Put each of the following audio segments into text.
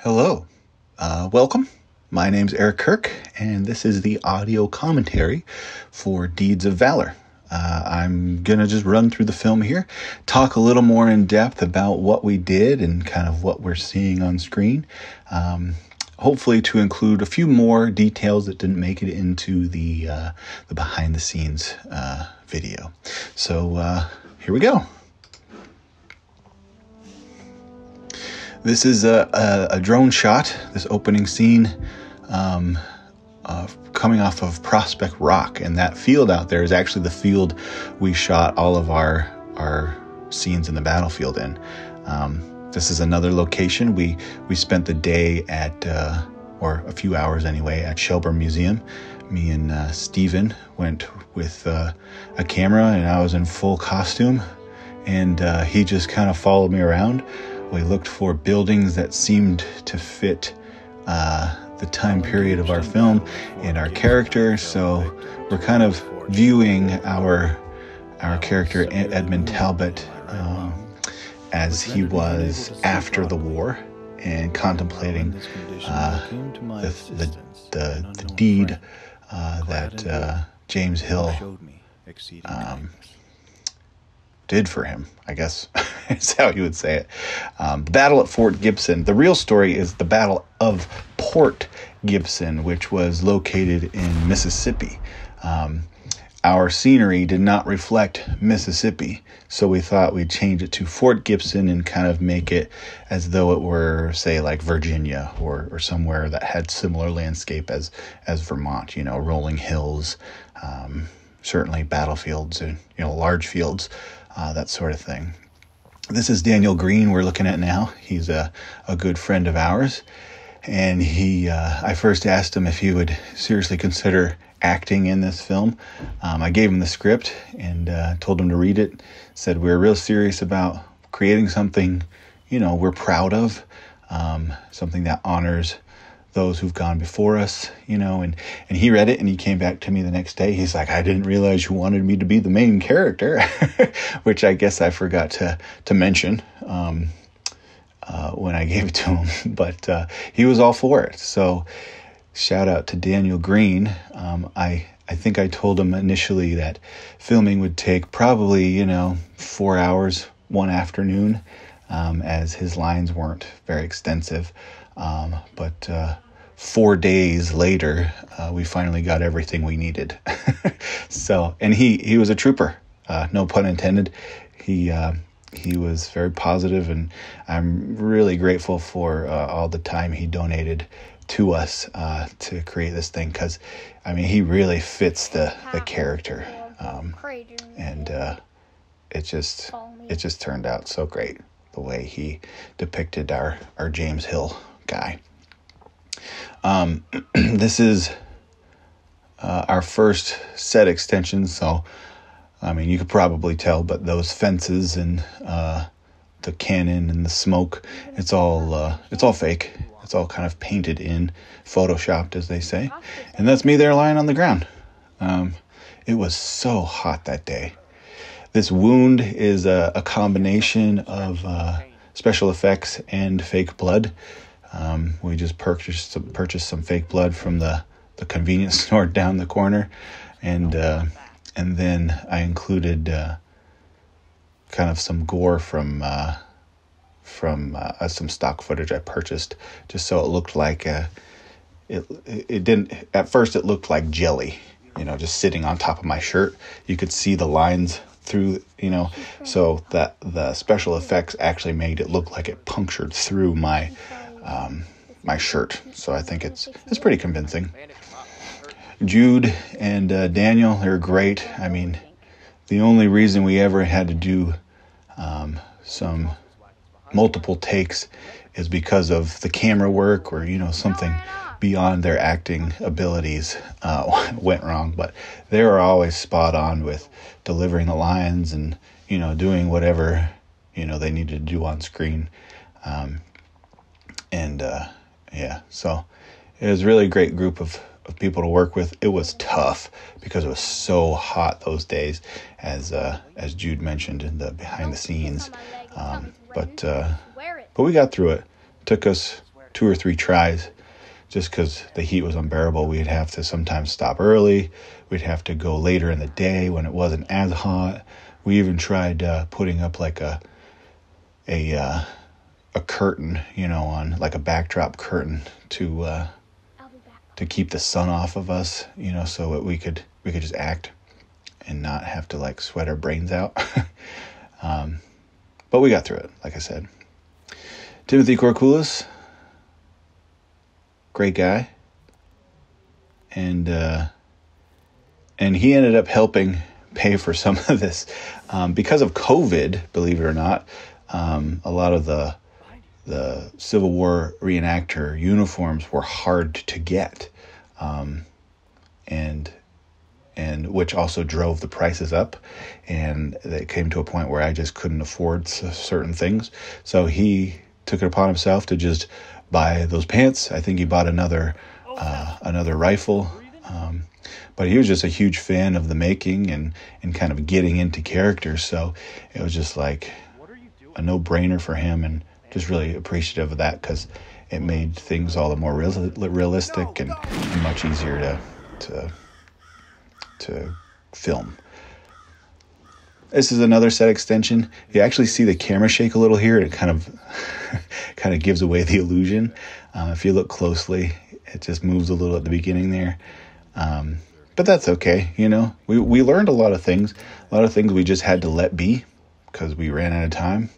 Hello, welcome. My name's Kirk, and this is the audio commentary for Deeds of Valor. I'm going to just run through the film here, talk a little more in depth about what we did and kind of what we're seeing on screen. Hopefully to include a few more details that didn't make it into the behind the scenes video. So here we go. This is a drone shot, this opening scene coming off of Prospect Rock. And that field out there is actually the field we shot all of our scenes in the battlefield in. This is another location. We spent the day at, or a few hours anyway, at Shelburne Museum. Me and Steven went with a camera, and I was in full costume. And he just kind of followed me around. We looked for buildings that seemed to fit the time period of our film and our character. So we're kind of viewing our character, Edmund Talbot, as he was after the war and contemplating the deed that James Hill did for him, I guess is how you would say it. The battle at Fort Gibson. The real story is the Battle of Port Gibson, which was located in Mississippi. Our scenery did not reflect Mississippi, so we thought we'd change it to Fort Gibson and kind of make it as though it were, say, like Virginia or somewhere that had similar landscape as Vermont, rolling hills, certainly battlefields and, large fields. That sort of thing. This is Daniel Green we're looking at now. He's a good friend of ours. And I first asked him if he would seriously consider acting in this film. I gave him the script and told him to read it. Said we're real serious about creating something, we're proud of. Something that honors those who've gone before us, and he read it and he came back to me the next day. He's like, I didn't realize you wanted me to be the main character, which I guess I forgot to mention when I gave it to him, but he was all for it. So shout out to Daniel Green. I think I told him initially that filming would take probably, 4 hours, one afternoon, as his lines weren't very extensive. But 4 days later, we finally got everything we needed. So, and he was a trooper, no pun intended. He was very positive, and I'm really grateful for all the time he donated to us to create this thing, because he really fits the character, and it just turned out so great the way he depicted our James Hill guy. This is our first set extension, so you could probably tell, but those fences and the cannon and the smoke, it's all fake. It's all kind of painted in, photoshopped, as they say. And that's me there lying on the ground. It was so hot that day. This wound is a combination of special effects and fake blood. We just purchased some fake blood from the convenience store down the corner, and then I included kind of some gore from some stock footage I purchased, just so it looked like it didn't at first. It looked like jelly, just sitting on top of my shirt. You could see the lines through, so that the special effects actually made it look like it punctured through my shirt. So I think it's pretty convincing. Jude and Daniel, they're great. The only reason we ever had to do some multiple takes is because of the camera work, or something beyond their acting abilities went wrong. But they were always spot on with delivering the lines and doing whatever they needed to do on screen. So it was really a great group of people to work with. It was tough because it was so hot those days, as Jude mentioned in the behind the scenes. But we got through it. Took us 2 or 3 tries, just because the heat was unbearable. We'd have to sometimes stop early. We'd have to go later in the day when it wasn't as hot. We even tried putting up like a curtain, on like a backdrop curtain to keep the sun off of us, so that we could just act and not have to like sweat our brains out. But we got through it, like I said. Timothy Korkulis, great guy, and he ended up helping pay for some of this because of COVID. Believe it or not, a lot of the Civil War reenactor uniforms were hard to get, and which also drove the prices up, and it came to a point where I just couldn't afford certain things. So he took it upon himself to just buy those pants. I think he bought another rifle, but he was just a huge fan of the making and kind of getting into character. So it was just like a no-brainer for him, and just really appreciative of that, because it made things all the more realistic and much easier to film. This is another set extension. You actually see the camera shake a little here, and it kind of gives away the illusion. If you look closely, it just moves a little at the beginning there. But that's okay, We learned a lot of things. A lot of things we just had to let be because we ran out of time.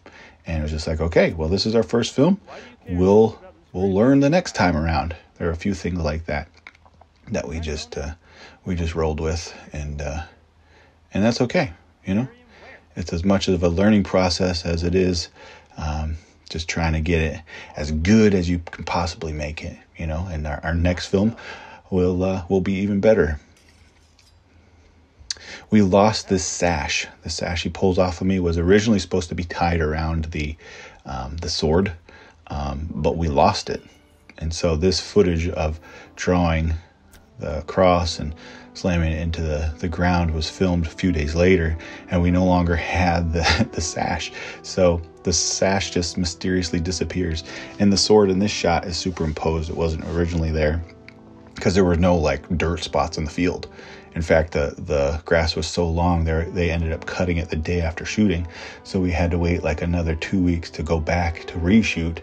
And it was just like, okay, well, this is our first film. We'll learn the next time around. There are a few things like that we just rolled with, and that's okay. It's as much of a learning process as it is just trying to get it as good as you can possibly make it. And our next film will be even better. We lost this sash. The sash he pulls off of me was originally supposed to be tied around the sword, but we lost it. And so this footage of drawing the cross and slamming it into the ground was filmed a few days later, and we no longer had the sash. So the sash just mysteriously disappears. And the sword in this shot is superimposed. It wasn't originally there because there were no like dirt spots in the field. In fact, the grass was so long there, they ended up cutting it the day after shooting. So we had to wait like another 2 weeks to go back to reshoot,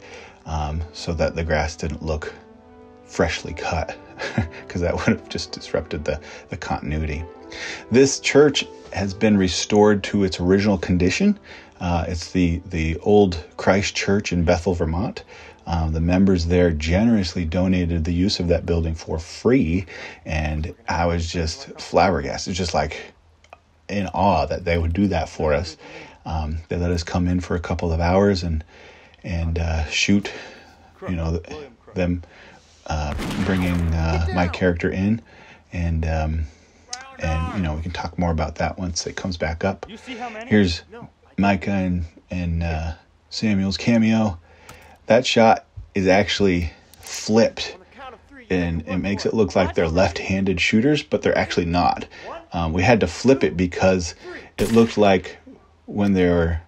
so that the grass didn't look freshly cut, because that would have just disrupted the continuity. This church has been restored to its original condition. It's the old Christ Church in Bethel, Vermont. The members there generously donated the use of that building for free, and I was just flabbergasted, just like in awe that they would do that for us. They let us come in for a couple of hours and shoot, them bringing my character in, and we can talk more about that once it comes back up. Here's Micah and Samuel's cameo. That shot is actually flipped, and it makes it look like they're left-handed shooters, but they're actually not. We had to flip it because it looked like when they were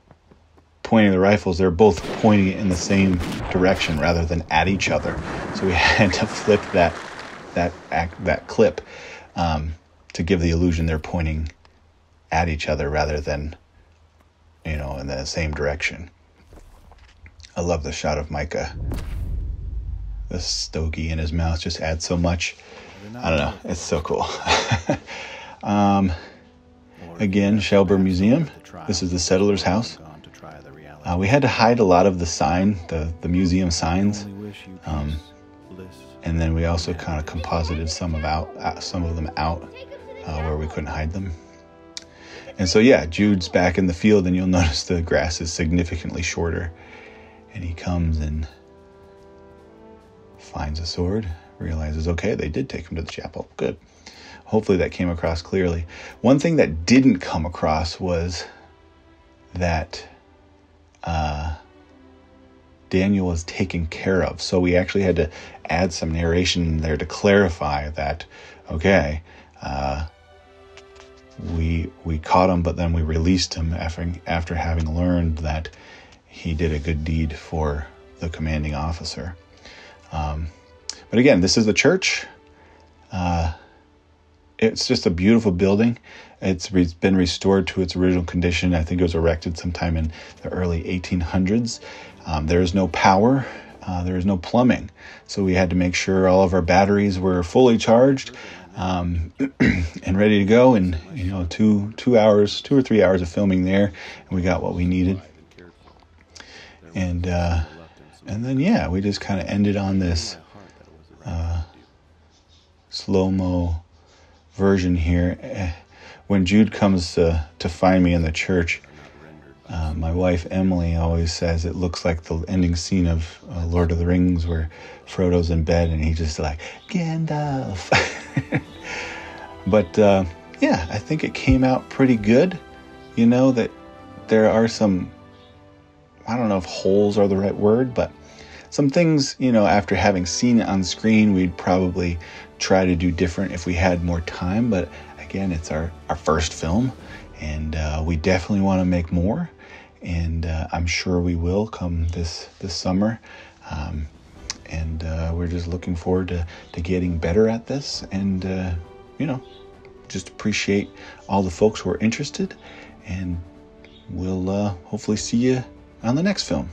pointing the rifles, they're both pointing it in the same direction rather than at each other. So we had to flip that clip to give the illusion they're pointing at each other rather than in the same direction. I love the shot of Micah. The stogie in his mouth just adds so much. I don't know. It's so cool. Again, Shelburne Museum. This is the settler's house. We had to hide a lot of the sign, the museum signs. And then we also kind of composited some of them out where we couldn't hide them. And so, yeah, Jude's back in the field, and you'll notice the grass is significantly shorter. And he comes and finds a sword, realizes, okay, they did take him to the chapel. Good. Hopefully that came across clearly. One thing that didn't come across was that Daniel was taken care of. So we actually had to add some narration there to clarify that, okay, we caught him, but then we released him after having learned that he did a good deed for the commanding officer. But again, this is the church. It's just a beautiful building. It's been restored to its original condition. I think it was erected sometime in the early 1800s. There is no power. There is no plumbing. So we had to make sure all of our batteries were fully charged and ready to go. And, 2 or 3 hours of filming there, and we got what we needed. And then, we just kind of ended on this slow-mo version here. When Jude comes to find me in the church, my wife Emily always says it looks like the ending scene of Lord of the Rings, where Frodo's in bed and he's just like, Gandalf. But I think it came out pretty good. That there are some, I don't know if holes are the right word, but some things, after having seen it on screen, we'd probably try to do different if we had more time. But again, it's our first film, and we definitely want to make more. And I'm sure we will come this summer. And we're just looking forward to getting better at this, and just appreciate all the folks who are interested. And we'll hopefully see you on the next film.